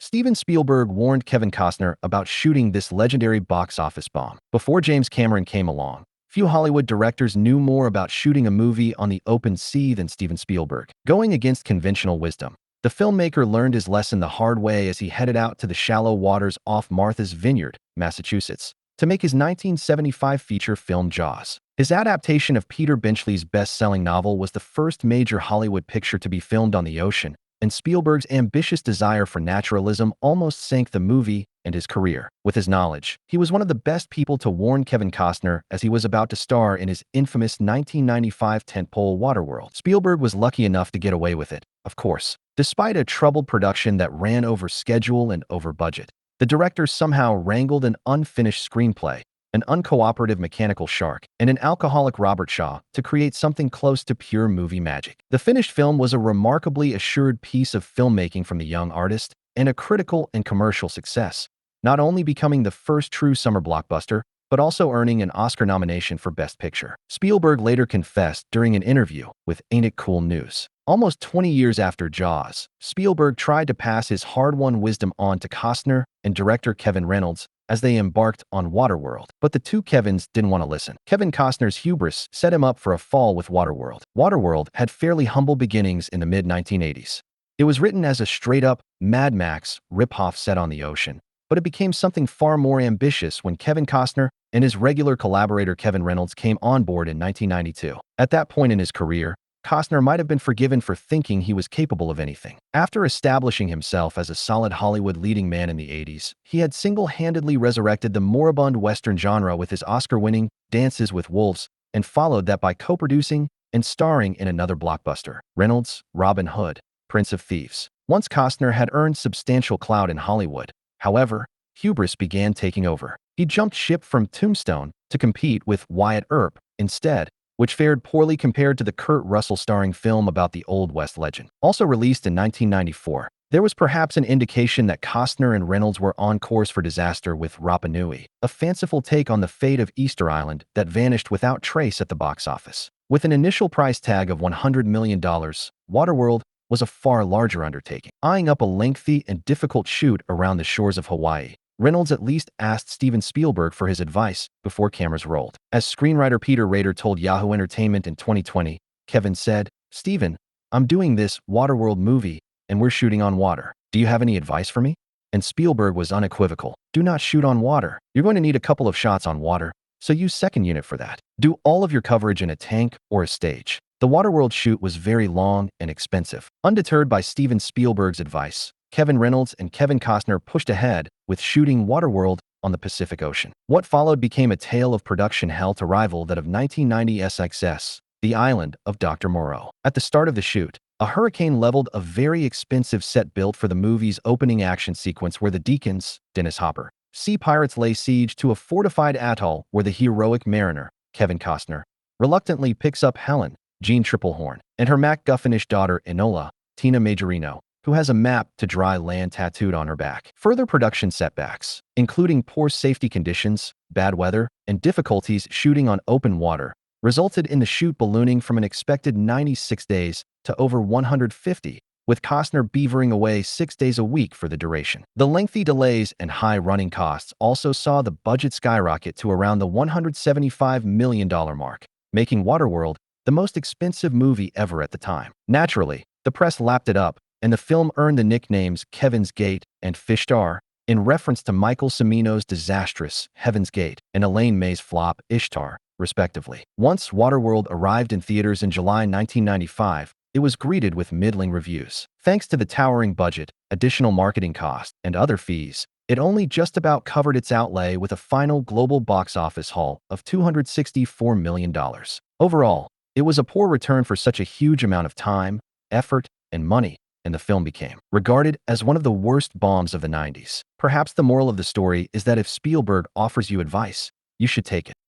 Steven Spielberg warned Kevin Costner about shooting this legendary box office bomb. Before James Cameron came along, few Hollywood directors knew more about shooting a movie on the open sea than Steven Spielberg. Going against conventional wisdom, the filmmaker learned his lesson the hard way as he headed out to the shallow waters off Martha's Vineyard, Massachusetts, to make his 1975 feature film Jaws. His adaptation of Peter Benchley's best-selling novel was the first major Hollywood picture to be filmed on the ocean, and Spielberg's ambitious desire for naturalism almost sank the movie and his career. With his knowledge, he was one of the best people to warn Kevin Costner as he was about to star in his infamous 1995 tentpole Waterworld. Spielberg was lucky enough to get away with it, of course. Despite a troubled production that ran over schedule and over budget, the director somehow wrangled an unfinished screenplay, an uncooperative mechanical shark, and an alcoholic Robert Shaw to create something close to pure movie magic. The finished film was a remarkably assured piece of filmmaking from the young artist and a critical and commercial success, not only becoming the first true summer blockbuster, but also earning an Oscar nomination for Best Picture. Spielberg later confessed during an interview with Ain't It Cool News. Almost 20 years after Jaws, Spielberg tried to pass his hard-won wisdom on to Costner and director Kevin Reynolds as they embarked on Waterworld. But the two Kevins didn't want to listen. Kevin Costner's hubris set him up for a fall with Waterworld. Waterworld had fairly humble beginnings in the mid-1980s. It was written as a straight-up Mad Max rip-off set on the ocean, but it became something far more ambitious when Kevin Costner and his regular collaborator Kevin Reynolds came on board in 1992. At that point in his career, Costner might have been forgiven for thinking he was capable of anything. After establishing himself as a solid Hollywood leading man in the 80s, he had single-handedly resurrected the moribund Western genre with his Oscar-winning Dances with Wolves, and followed that by co-producing and starring in another blockbuster, Reynolds' Robin Hood, Prince of Thieves. Once Costner had earned substantial clout in Hollywood, however, hubris began taking over. He jumped ship from Tombstone to compete with Wyatt Earp instead, which fared poorly compared to the Kurt Russell starring film about the Old West legend. Also released in 1994, there was perhaps an indication that Costner and Reynolds were on course for disaster with Rapa Nui, a fanciful take on the fate of Easter Island that vanished without trace at the box office. With an initial price tag of $100 million, Waterworld was a far larger undertaking, eyeing up a lengthy and difficult shoot around the shores of Hawaii. Reynolds at least asked Steven Spielberg for his advice before cameras rolled. As screenwriter Peter Rader told Yahoo Entertainment in 2020, Kevin said, "Steven, I'm doing this Waterworld movie, and we're shooting on water. Do you have any advice for me?" And Spielberg was unequivocal. "Do not shoot on water. You're going to need a couple of shots on water, so use second unit for that. Do all of your coverage in a tank or a stage." The Waterworld shoot was very long and expensive. Undeterred by Steven Spielberg's advice, Kevin Reynolds and Kevin Costner pushed ahead with shooting Waterworld on the Pacific Ocean. What followed became a tale of production hell to rival that of 1990 SXS, The Island of Dr. Moreau. At the start of the shoot, a hurricane leveled a very expensive set built for the movie's opening action sequence where the Deacons, Dennis Hopper, sea pirates lay siege to a fortified atoll where the heroic mariner, Kevin Costner, reluctantly picks up Helen, Jean Triplehorn, and her MacGuffinish daughter Enola, Tina Majorino, who has a map to dry land tattooed on her back. Further production setbacks, including poor safety conditions, bad weather, and difficulties shooting on open water, resulted in the shoot ballooning from an expected 96 days to over 150, with Costner beavering away 6 days a week for the duration. The lengthy delays and high running costs also saw the budget skyrocket to around the $175 million mark, making Waterworld the most expensive movie ever at the time. Naturally, the press lapped it up, and the film earned the nicknames Kevin's Gate and Fish Star in reference to Michael Cimino's disastrous Heaven's Gate and Elaine May's flop Ishtar, respectively. Once Waterworld arrived in theaters in July 1995, it was greeted with middling reviews. Thanks to the towering budget, additional marketing costs, and other fees, it only just about covered its outlay with a final global box office haul of $264 million. Overall, it was a poor return for such a huge amount of time, effort, and money, and the film became regarded as one of the worst bombs of the 90s. Perhaps the moral of the story is that if Spielberg offers you advice, you should take it.